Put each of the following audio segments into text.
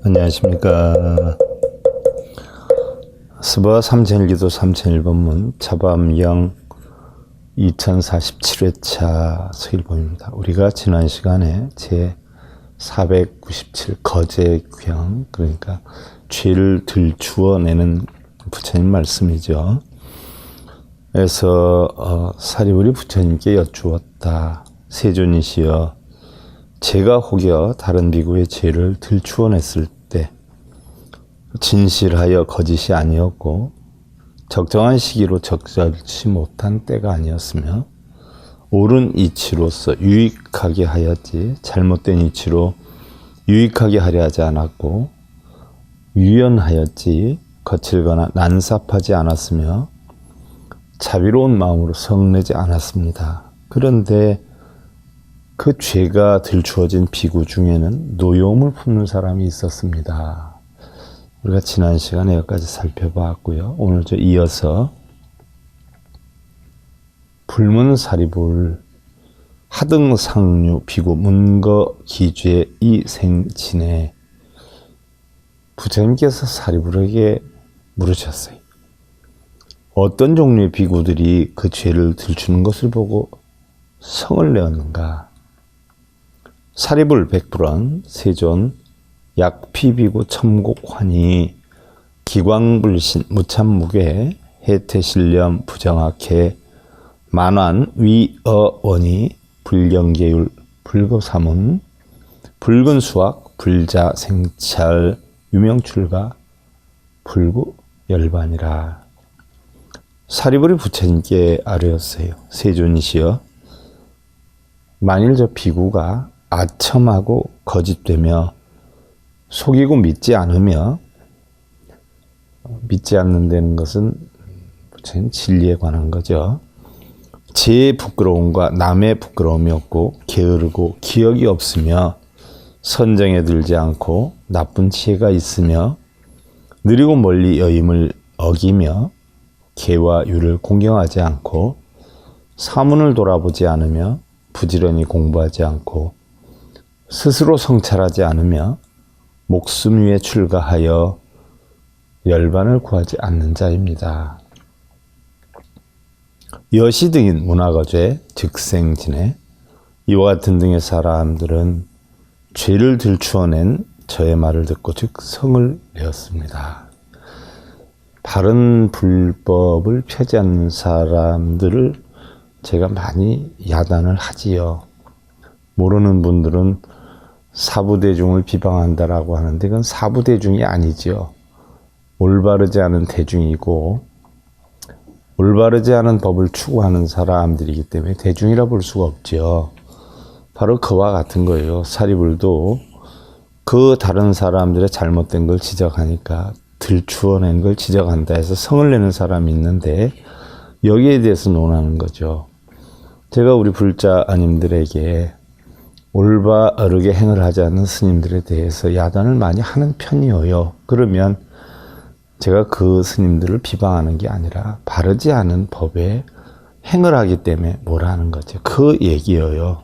안녕하십니까. 스바 3001기도 3001번문 자밤영 2047회차 서일본입니다. 우리가 지난 시간에 제 497 거제귀향, 그러니까 죄를 들추어내는 부처님 말씀이죠. 그래서 사리부리 부처님께 여쭈었다. 세존이시여, 제가 혹여 다른 비구의 죄를 들추어냈을 때 진실하여 거짓이 아니었고 적정한 시기로 적절치 못한 때가 아니었으며 옳은 이치로서 유익하게 하였지 잘못된 이치로 유익하게 하려 하지 않았고 유연하였지 거칠거나 난삽하지 않았으며 자비로운 마음으로 성내지 않았습니다. 그런데 그 죄가 들추어진 비구 중에는 노여움을 품는 사람이 있었습니다. 우리가 지난 시간에 여기까지 살펴봤고요. 오늘 이어서 불문사리불 하등상류 비구 문거 기죄 이생진에 부처님께서 사리불에게 물으셨어요. 어떤 종류의 비구들이 그 죄를 들추는 것을 보고 성을 내었는가? 사리불 백불원 세존 약피비구 첨곡환희 기광불신 무참무괴 해태신렴 부정학회 만환 위어원이 불경계율 불거사문 붉은수학 불자생찰 유명출가 불구열반이라. 사리불이 부처님께 아뢰었어요. 세존이시여, 만일 저 비구가 아첨하고 거짓되며 속이고 믿지 않으며, 믿지 않는다는 것은 부처님 진리에 관한 거죠. 제 부끄러움과 남의 부끄러움이 없고 게으르고 기억이 없으며 선정에 들지 않고 나쁜 치가 있으며 느리고 멀리 여임을 어기며 계와 유를 공경하지 않고 사문을 돌아보지 않으며 부지런히 공부하지 않고 스스로 성찰하지 않으며 목숨 위에 출가하여 열반을 구하지 않는 자입니다. 여시 등인 문화거죄 즉생진에 이와 같은 등의 사람들은 죄를 들추어낸 저의 말을 듣고 즉 성을 내었습니다. 바른 불법을 펴지 않는 사람들을 제가 많이 야단을 하지요. 모르는 분들은 사부대중을 비방한다라고 하는데 그건 사부대중이 아니지요. 올바르지 않은 대중이고 올바르지 않은 법을 추구하는 사람들이기 때문에 대중이라 볼 수가 없지요. 바로 그와 같은 거예요. 사리불도 그 다른 사람들의 잘못된 걸 지적하니까 들추어낸 걸 지적한다 해서 성을 내는 사람이 있는데 여기에 대해서 논하는 거죠. 제가 우리 불자님들에게 올바르게 행을 하지 않는 스님들에 대해서 야단을 많이 하는 편이에요. 그러면 제가 그 스님들을 비방하는 게 아니라 바르지 않은 법에 행을 하기 때문에 뭐라 하는 거죠. 그 얘기예요.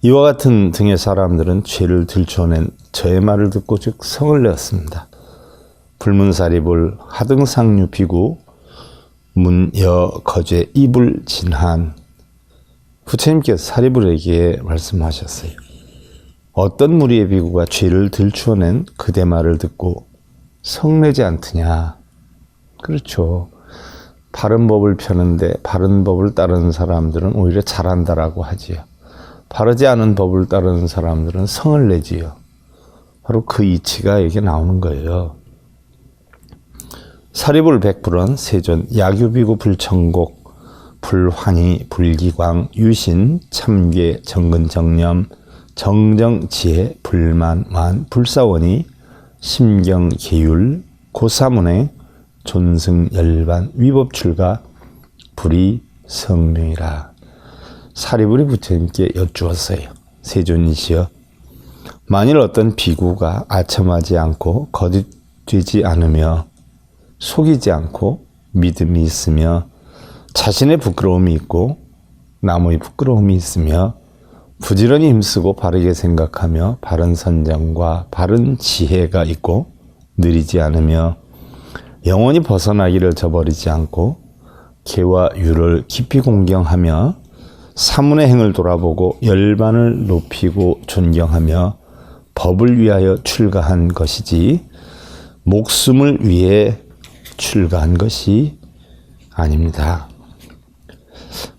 이와 같은 등의 사람들은 죄를 들춰낸 저의 말을 듣고 즉 성을 내었습니다. 불문사리불 하등상류 비구 문여 거죄 이불진한. 부처님께서 사리불에게 말씀하셨어요. 어떤 무리의 비구가 죄를 들추어낸 그대 말을 듣고 성내지 않더냐. 그렇죠. 바른 법을 펴는데 바른 법을 따르는 사람들은 오히려 잘한다라고 하지요. 바르지 않은 법을 따르는 사람들은 성을 내지요. 바로 그 이치가 여기 나오는 거예요. 사리불 백불원 세존 야규비구 불천곡 불환희 불기광 유신 참괴 정근정념 정정지혜 불만만 불사원이 심경계율 고사문행 존승열반 위법출가 불이성명이라. 사리불이 부처님께 여쭈었어요. 세존이시여, 만일 어떤 비구가 아첨하지 않고 거짓되지 않으며 속이지 않고 믿음이 있으며 자신의 부끄러움이 있고 남의 부끄러움이 있으며 부지런히 힘쓰고 바르게 생각하며 바른 선정과 바른 지혜가 있고 느리지 않으며 영원히 벗어나기를 저버리지 않고 개와 유를 깊이 공경하며 사문의 행을 돌아보고 열반을 높이고 존경하며 법을 위하여 출가한 것이지 목숨을 위해 출가한 것이 아닙니다.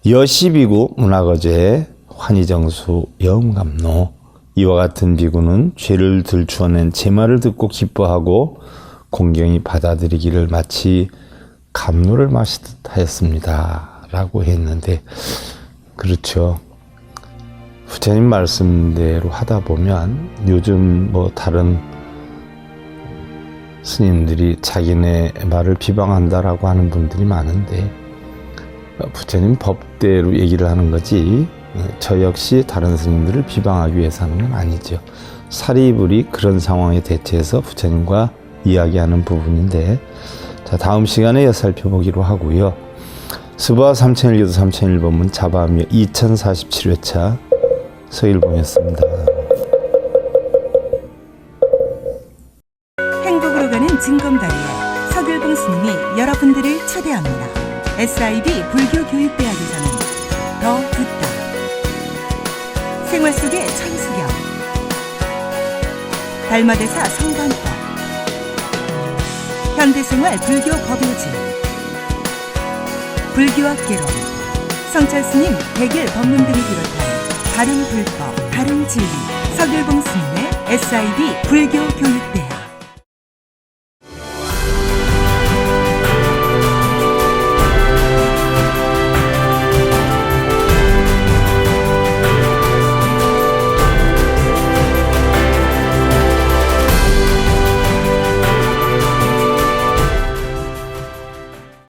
여시비구 문화거제 환희정수 여음감노 이와 같은 비구는 죄를 들추어낸 제 말을 듣고 기뻐하고 공경히 받아들이기를 마치 감로를 마시듯 하였습니다. 라고 했는데 그렇죠. 부처님 말씀대로 하다 보면 요즘 뭐 다른 스님들이 자기네 말을 비방한다라고 하는 분들이 많은데 부처님 법대로 얘기를 하는 거지 저 역시 다른 스님들을 비방하기 위해서 하는 건 아니죠. 사리불이 그런 상황에 대처해서 부처님과 이야기하는 부분인데 자 다음 시간에 살펴보기로 하고요. 스바 3001교도 3001번문 자바하며 2047회차 서일봉이었습니다. 행복으로 가는 징검다리에 서길봉 스님이 여러분들을 초대합니다. SIB 불교교육대학에서는 더 듣다, 생활 속의 천수경, 달마대사 성관법, 현대생활 불교 법요지, 불교학개론, 성찰스님 백일 법문 등을 비롯한 다른 불법, 다른 진리, 서길봉 스님의 SIB 불교교육대학.